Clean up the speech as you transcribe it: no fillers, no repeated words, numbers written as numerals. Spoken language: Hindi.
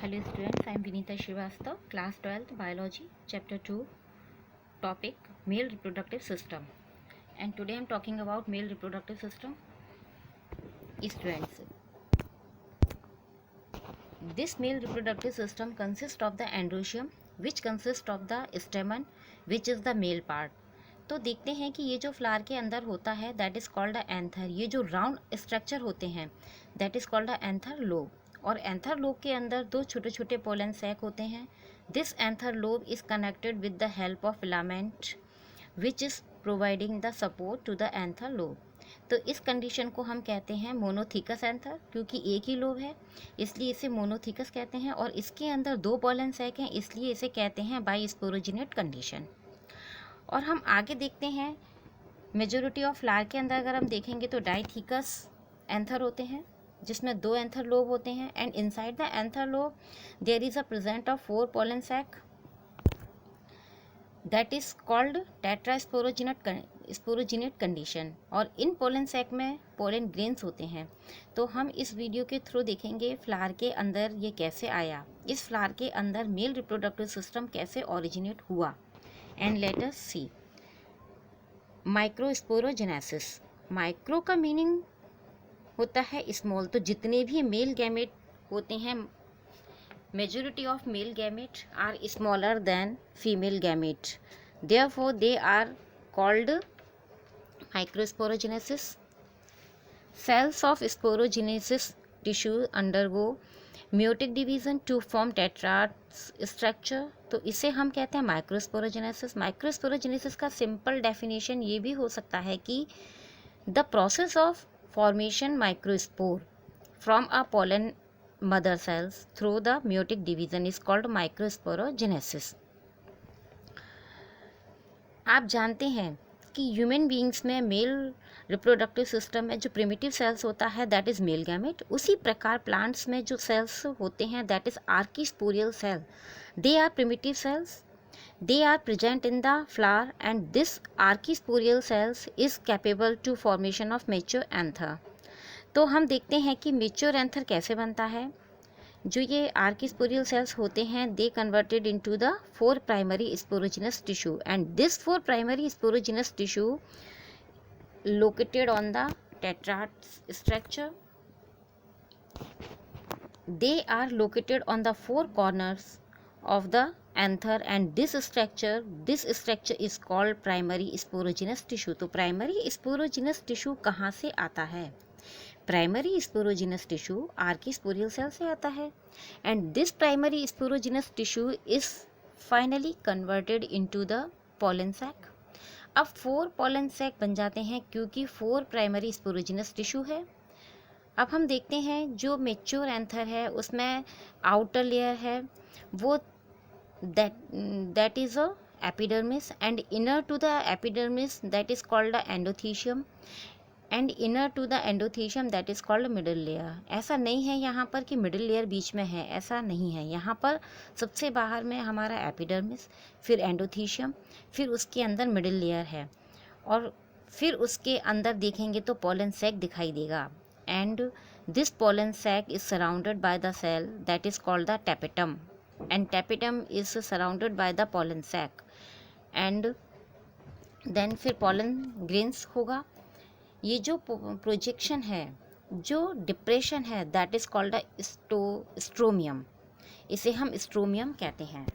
Hello students, I am Vinita Srivastav, class 12th biology, chapter 2, topic male reproductive system. And today I am talking about male reproductive system. Students, this male reproductive system consists of the androecium, which consists of the stamen, which is the male part. तो देखते हैं कि ये जो फ्लावर के अंदर होता है that is called a anther. ये जो राउंड स्ट्रक्चर होते हैं that is called a anther lobe. और एंथर लोब के अंदर दो छोटे छोटे पोलन सैक होते हैं. This anther lobe is connected with the help of filament which is providing the support to the anther lobe. तो इस कंडीशन को हम कहते हैं मोनोथीकस एंथर, क्योंकि एक ही लोब है इसलिए इसे मोनोथीकस कहते हैं. और इसके अंदर दो पोलन सैक हैं इसलिए इसे कहते हैं बाइस्पोरोजिनेट कंडीशन. और हम आगे देखते हैं मेजोरिटी ऑफ फ्लावर के अंदर अगर हम देखेंगे तो डाइथीकस एंथर होते हैं जिसमें दो एंथर लोब होते हैं. And inside the anther lobe there is a present of 4 pollen sac that is called tetrasporangiate condition. और इन पोलन सैक में पोलन ग्रेन्स होते हैं. तो हम इस वीडियो के थ्रू देखेंगे फ्लावर के अंदर ये कैसे आया, इस फ्लावर के अंदर मेल रिप्रोडक्टिव सिस्टम कैसे ओरिजिनेट हुआ. And let us see microsporogenesis. Micro का मीनिंग होता है स्मॉल. तो जितने भी मेल गैमेट होते हैं majority of male gamete are smaller than female gamete, therefore they are called microsporogenesis. Cells of sporogenesis tissue undergo meiotic division to form tetrad structure. तो इसे हम कहते हैं माइक्रोस्पोरोजेनेसिस. माइक्रोस्पोरोजेनेसिस का सिंपल डेफिनेशन ये भी हो सकता है कि the process of formation microspore from a pollen mother cells through the meiotic division is called microsporogenesis. आप जानते हैं कि ह्यूमन बीइंग्स में मेल रिप्रोडक्टिव सिस्टम में जो प्रिमिटिव सेल्स होता है दैट इज़ मेल गैमेट. उसी प्रकार प्लांट्स में जो सेल्स होते हैं that is archesporial cell. They are primitive cells. They are present in the flower and this archesporial cells is capable to formation of mature anther. तो हम देखते हैं कि मेच्योर एंथर कैसे बनता है. जो ये आर्कीस्पोरियल सेल्स होते हैं they converted into the 4 primary sporogenous tissue and this 4 primary sporogenous tissue located on the tetrad structure. They are located on the 4 corners of the anther and this structure is called primary sporogenous tissue. तो primary sporogenous tissue कहाँ से आता है. Primary sporogenous tissue archesporial cell से आता है. And this primary sporogenous tissue is finally converted into the pollen sac. अब 4 पोलन सैक बन जाते हैं क्योंकि 4 प्राइमरी स्पोरोजिनस टिश्यू है. अब हम देखते हैं जो मेच्योर एंथर है उसमें आउटर लेयर है वो that is a epidermis and inner to the epidermis that is called the endothecium and inner to the endothecium that is called middle layer. ऐसा नहीं है यहाँ पर कि मिडल लेयर बीच में है, ऐसा नहीं है. यहाँ पर सबसे बाहर में हमारा एपिडर्मिस, फिर एंडोथीशियम, फिर उसके अंदर मिडल लेयर है और फिर उसके अंदर देखेंगे तो पोलन सैक दिखाई देगा. And this pollen sac is surrounded by the cell that is called the tapetum and tapetum is surrounded by the pollen sac. And then फिर पोलन ग्रेन्स होगा. ये जो प्रोजेक्शन है, जो डिप्रेशन है that is called a stromium. इसे हम स्ट्रोमियम कहते हैं.